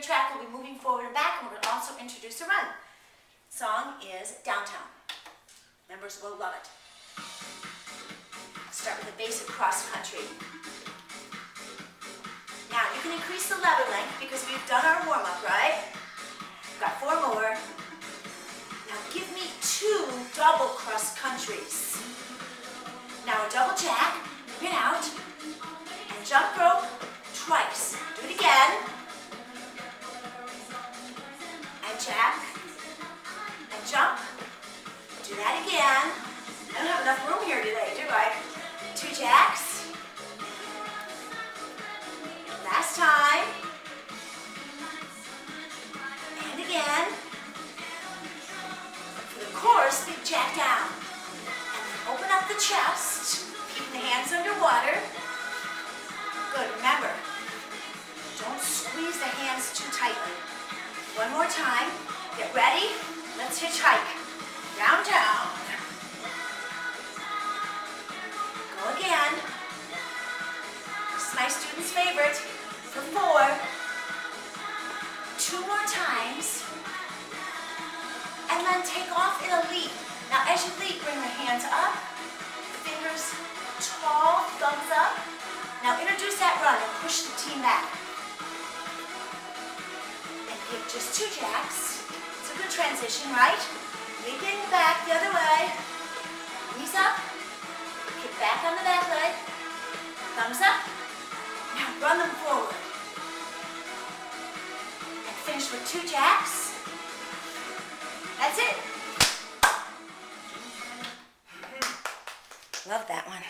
track, we'll be moving forward and back, and we'll also introduce a run. Song is Downtown. Members will love it. Start with a basic cross country. Now you can increase the lever length because we've done our warm-up, right? We've got 4 more. Now give me 2 double cross countries. Now a double jack, spin out, and jump rope twice. Do it again. And jack, and jump. Do that again. I don't have enough room here today, do I? 2 jacks. Last time. And again. For the chorus, big jack down. And then open up the chest, keeping the hands underwater. Good, remember, don't squeeze the hands too tightly. One more time. Get ready. Let's hitchhike. Downtown. Go again. This is my student's favorite. For 4. 2 more times. And then take off in a leap. Now as you leap, bring the hands up. Fingers tall, thumbs up. Now introduce that run and push the team back. And give just 2 jacks. It's a good transition, right? Leaping back the other way. Knees up. Kick back on the back leg. Thumbs up. Now run them forward. And finish with 2 jacks. That's it. Love that one.